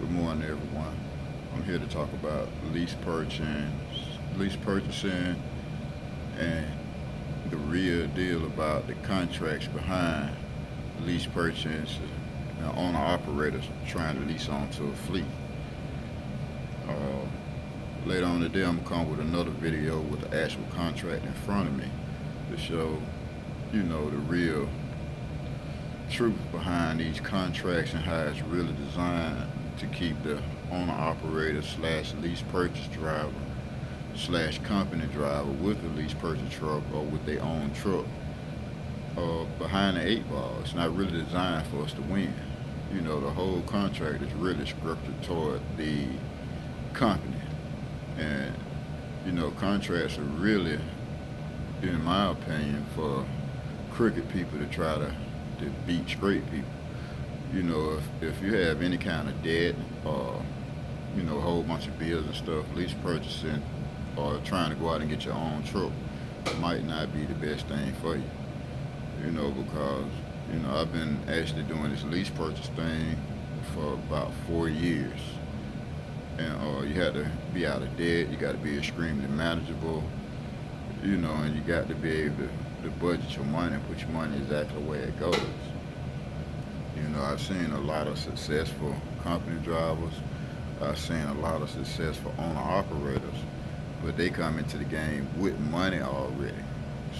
Good morning, everyone. I'm here to talk about lease purchasing, and the real deal about the contracts behind lease purchase and owner operators trying to lease onto a fleet. Uh, Later on today, I'm gonna come with another video with the actual contract in front of me to show, the real truth behind these contracts and how it's really designed to keep the owner operator slash lease purchase driver slash company driver with the lease purchase truck or with their own truck behind the eight ball. It's not really designed for us to win. The whole contract is really scripted toward the company. And, contracts are really, in my opinion, for crooked people to try to beat straight people. If you have any kind of debt or, a whole bunch of bills and stuff, lease purchasing or trying to go out and get your own truck might not be the best thing for you. Because, I've been actually doing this lease purchase thing for about 4 years. And you have to be out of debt, you got to be extremely manageable, and you got to be able to budget your money and put your money exactly where it goes. I've seen a lot of successful company drivers. I've seen a lot of successful owner operators, but they come into the game with money already.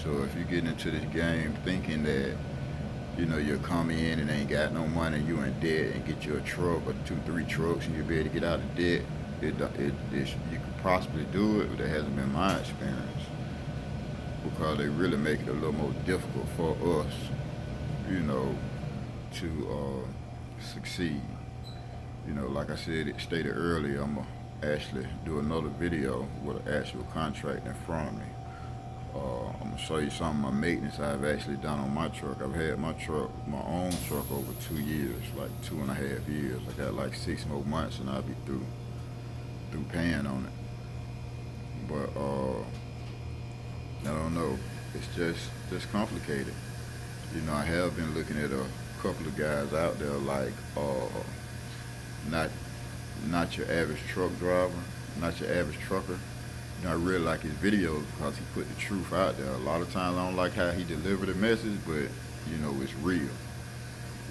So if you get into this game thinking that, you'll come in and ain't got no money, you in debt, and get you a truck or two, three trucks, and you'll be able to get out of debt, you could possibly do it, but that hasn't been my experience. Because they really make it a little more difficult for us, to succeed. Like I stated earlier, I'm going to actually do another video with an actual contract in front of me. I'm going to show you some of my maintenance I've actually done on my truck. I've had my own truck over 2 years, like 2.5 years. I got like 6 more months and I'll be through paying on it. But I don't know, it's just complicated. I have been looking at a couple of guys out there like not your average truck driver, not your average trucker. I really like his videos because he put the truth out there. A lot of times I don't like how he delivered the message, but it's real.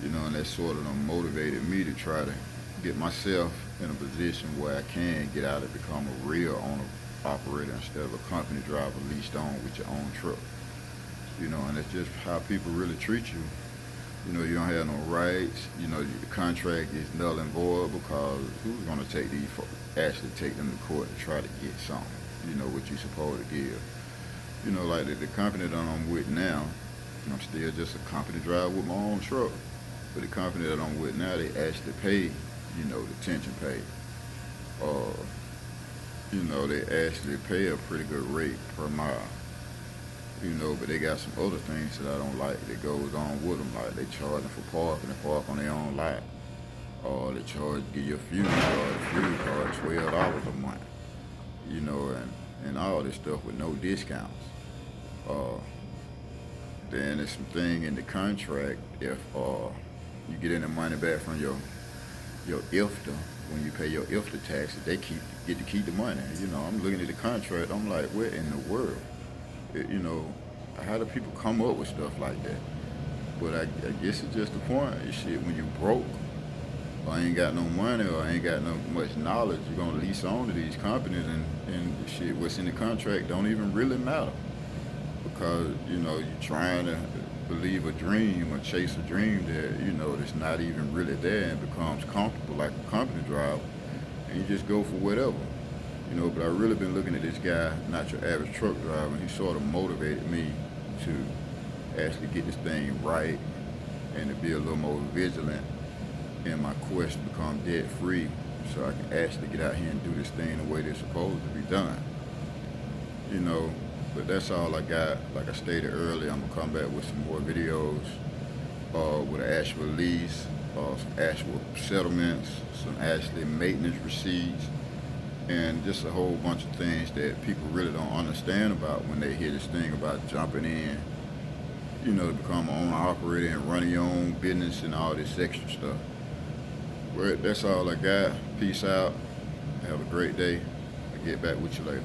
And that sort of motivated me to try to get myself in a position where I can get out and become a real owner operator instead of a company driver leased on with your own truck. And that's just how people really treat you. You don't have no rights. The contract is null and void because who's going to take these folks, actually take them to court and try to get something, what you're supposed to give. Like the company that I'm with now, I'm still just a company driver with my own truck. But the company that I'm with now, they actually pay, the detention pay. They actually pay a pretty good rate per mile. But they got some other things that I don't like that goes on with them. Like they charge them for parking and park on their own lot. Or they charge, give you a fuel card, $12 a month. And all this stuff with no discounts. Then there's some thing in the contract if you get any money back from your IFTA, when you pay your IFTA taxes, they get to keep the money. I'm looking at the contract, I'm like, what in the world? How do people come up with stuff like that? But I guess it's just the point. Shit, when you broke, or ain't got no money, or ain't got no much knowledge, you're gonna lease on to these companies, and shit, what's in the contract don't even really matter. Because, you're trying to believe a dream or chase a dream that, that's not even really there and becomes comfortable like a company driver, and you just go for whatever. But I really been looking at this guy, not your average truck driver, and he sort of motivated me to actually get this thing right and to be a little more vigilant in my quest to become debt free so I can actually get out here and do this thing the way they're supposed to be done. But that's all I got. Like I stated earlier, I'm gonna come back with some more videos with an actual lease, some actual settlements, some actually maintenance receipts, and just a whole bunch of things that people really don't understand about when they hear this thing about jumping in, to become an owner operator and running your own business and all this extra stuff. Well, that's all I got. Peace out. Have a great day. I'll get back with you later.